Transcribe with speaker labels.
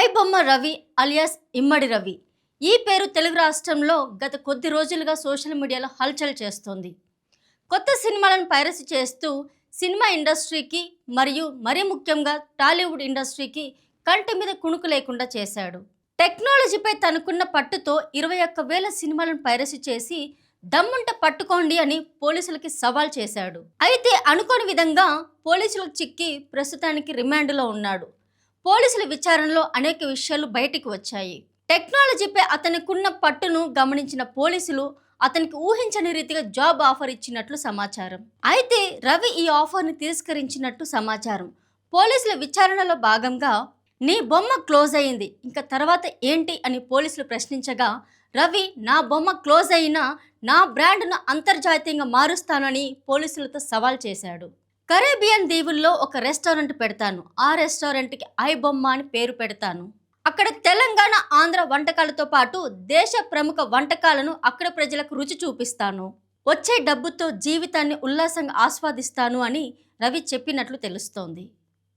Speaker 1: IBomma Ravi alias ఇమ్మడి రవి. ఈ పేరు తెలుగు రాష్ట్రంలో గత కొద్ది రోజులుగా సోషల్ మీడియాలో హల్చల్ చేస్తోంది. కొత్త సినిమాలను పైరసీ చేస్తూ సినిమా ఇండస్ట్రీకి మరియు మరీ ముఖ్యంగా టాలీవుడ్ ఇండస్ట్రీకి కంటి మీద కునుకు లేకుండా చేశాడు. టెక్నాలజీపై తనకున్న పట్టుతో 21,000 సినిమాలను పైరసీ చేసి దమ్ముంటే పట్టుకోండి అని పోలీసులకి సవాల్ చేశాడు. అయితే అనుకోని విధంగా పోలీసులకు చిక్కి ప్రస్తుతానికి రిమాండ్లో ఉన్నాడు. పోలీసుల విచారణలో అనేక విషయాలు బయటికి వచ్చాయి. టెక్నాలజీపై అతనికున్న పట్టును గమనించిన పోలీసులు అతనికి ఊహించని రీతిగా జాబ్ ఆఫర్ ఇచ్చినట్లు సమాచారం. అయితే రవి ఈ ఆఫర్ని తిరస్కరించినట్టు సమాచారం. పోలీసుల విచారణలో భాగంగా నీ బొమ్మ క్లోజ్ అయింది, ఇంకా తర్వాత ఏంటి అని పోలీసులు ప్రశ్నించగా రవి నా బొమ్మ క్లోజ్ అయినా నా బ్రాండ్ను అంతర్జాతీయంగా మారుస్తానని పోలీసులతో సవాల్ చేశాడు. కరేబియన్ దీవుల్లో ఒక రెస్టారెంట్ పెడతాను, ఆ రెస్టారెంట్కి ఐబొమ్మ అని పేరు పెడతాను. అక్కడ తెలంగాణ ఆంధ్ర వంటకాలతో పాటు దేశ ప్రముఖ వంటకాలను అక్కడ ప్రజలకు రుచి చూపిస్తాను. వచ్చే డబ్బుతో జీవితాన్ని ఉల్లాసంగా ఆస్వాదిస్తాను అని రవి చెప్పినట్లు తెలుస్తోంది.